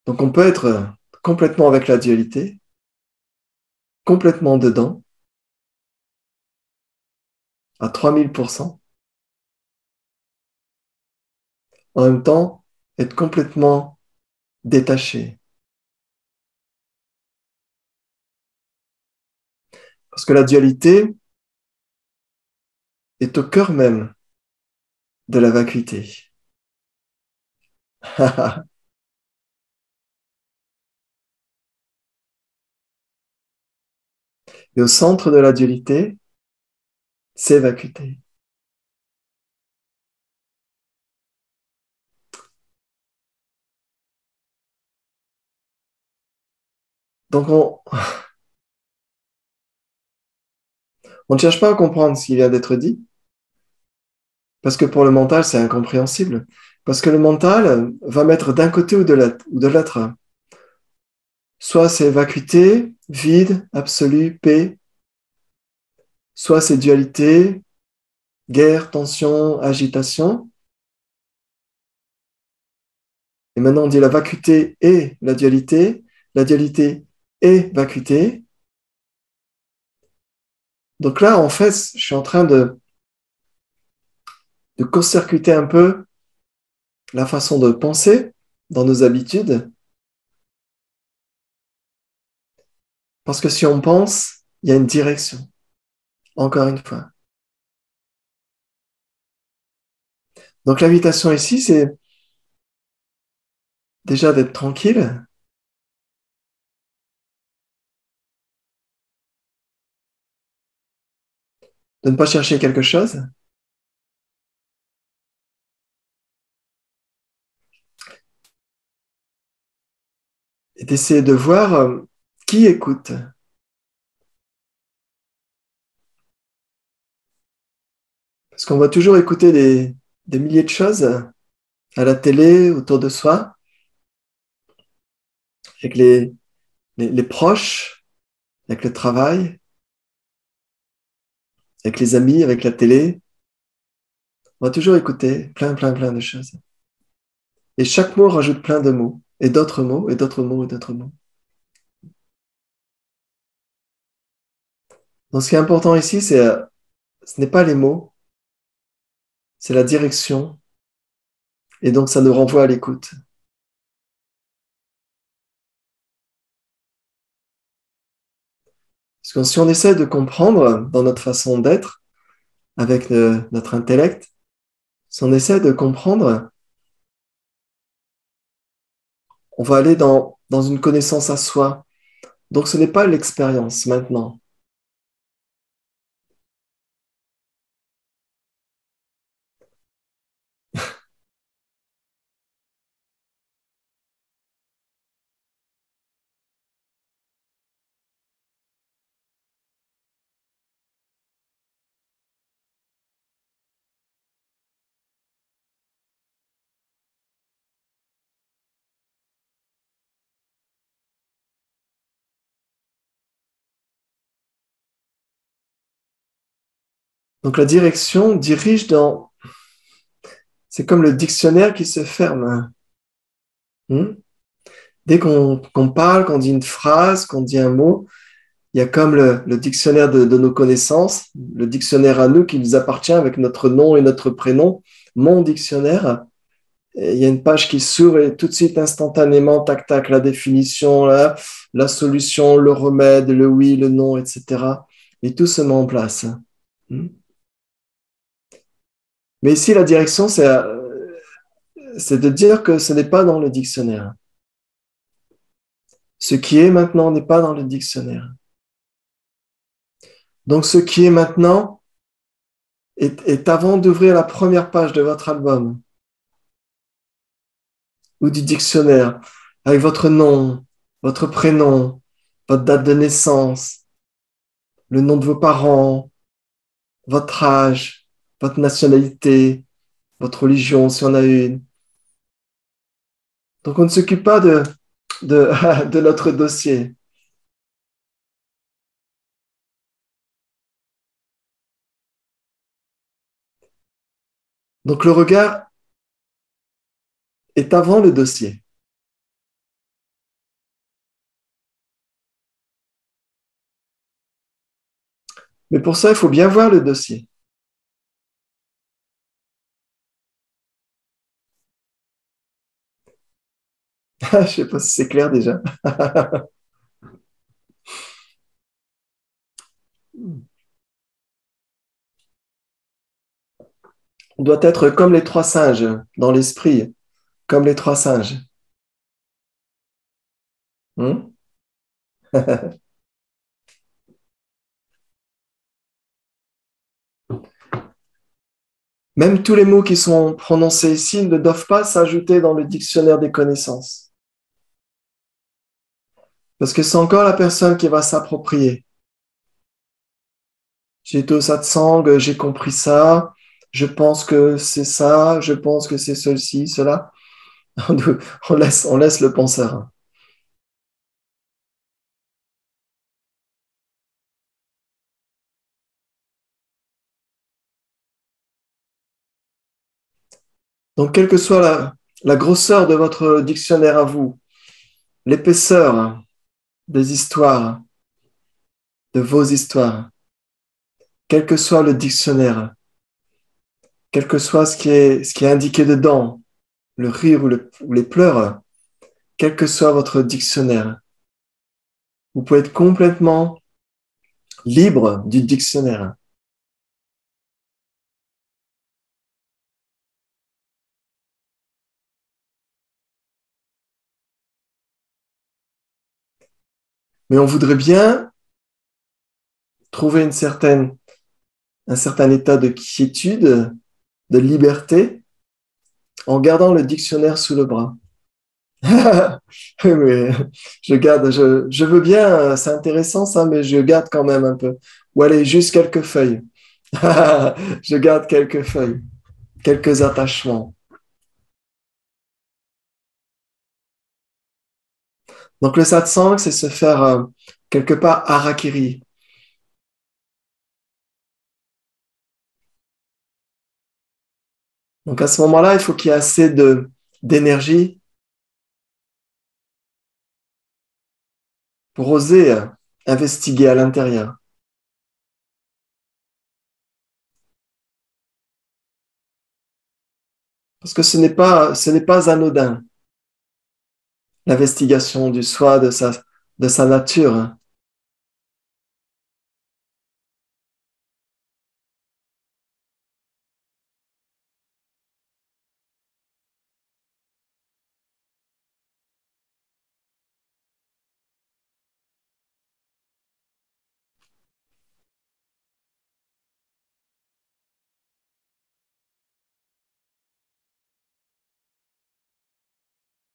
Donc on peut être complètement avec la dualité, complètement dedans, à 3000%, en même temps être complètement détaché. Parce que la dualité est au cœur même de la vacuité. Et au centre de la dualité, c'est vacuité. Donc on ne cherche pas à comprendre ce qui vient d'être dit, parce que pour le mental, c'est incompréhensible. Parce que le mental va mettre d'un côté ou de l'autre. Soit c'est vacuité, vide, absolu, paix, soit c'est dualité, guerre, tension, agitation. Et maintenant, on dit la vacuité et la dualité et vacuité. Donc là, en fait, je suis en train de court-circuiter un peu la façon de penser dans nos habitudes. Parce que si on pense, il y a une direction, encore une fois. Donc l'invitation ici, c'est déjà d'être tranquille, de ne pas chercher quelque chose et d'essayer de voir qui écoute. Parce qu'on va toujours écouter des milliers de choses à la télé, autour de soi, avec les proches, avec le travail, avec les amis, avec la télé. On va toujours écouter plein de choses. Et chaque mot rajoute plein de mots, et d'autres mots, et d'autres mots, et d'autres mots. Donc ce qui est important ici, ce n'est pas les mots, c'est la direction, et donc ça nous renvoie à l'écoute. Parce que si on essaie de comprendre dans notre façon d'être, avec notre intellect, si on essaie de comprendre, on va aller dans une connaissance à soi. Donc ce n'est pas l'expérience maintenant. Donc la direction dirige dans... C'est comme le dictionnaire qui se ferme. Hmm. Dès qu'on parle, qu'on dit une phrase, qu'on dit un mot, il y a comme le dictionnaire de nos connaissances, le dictionnaire à nous qui nous appartient avec notre nom et notre prénom, mon dictionnaire. Et il y a une page qui s'ouvre et tout de suite, instantanément, tac, tac, la définition, la solution, le remède, le oui, le non, etc. Et tout se met en place. Hmm. Mais ici, la direction, c'est de dire que ce n'est pas dans le dictionnaire. Ce qui est maintenant n'est pas dans le dictionnaire. Donc, ce qui est maintenant est avant d'ouvrir la première page de votre album ou du dictionnaire avec votre nom, votre prénom, votre date de naissance, le nom de vos parents, votre âge, votre nationalité, votre religion, si on a une. Donc, on ne s'occupe pas de, de notre dossier. Donc, le regard est avant le dossier. Mais pour ça, il faut bien voir le dossier. Je ne sais pas si c'est clair déjà. On doit être comme les trois singes dans l'esprit, comme les trois singes. Hmm. Même tous les mots qui sont prononcés ici ne doivent pas s'ajouter dans le dictionnaire des connaissances. Parce que c'est encore la personne qui va s'approprier. J'ai été au satsang, j'ai compris ça, je pense que c'est ça, je pense que c'est ceci, cela. On laisse le penseur. Donc, quelle que soit la grosseur de votre dictionnaire à vous, l'épaisseur des histoires, de vos histoires, quel que soit le dictionnaire, quel que soit ce qui est indiqué dedans, le rire ou les pleurs, quel que soit votre dictionnaire, vous pouvez être complètement libre du dictionnaire. Mais on voudrait bien trouver un certain état de quiétude, de liberté, en gardant le dictionnaire sous le bras. Oui, mais je veux bien, c'est intéressant ça, mais je garde quand même un peu. Ou allez, juste quelques feuilles. Je garde quelques feuilles, quelques attachements. Donc le satsang, c'est se faire quelque part harakiri. Donc à ce moment-là, il faut qu'il y ait assez d'énergie pour oser investiguer à l'intérieur. Parce que ce n'est pas anodin, l'investigation du soi, de sa nature.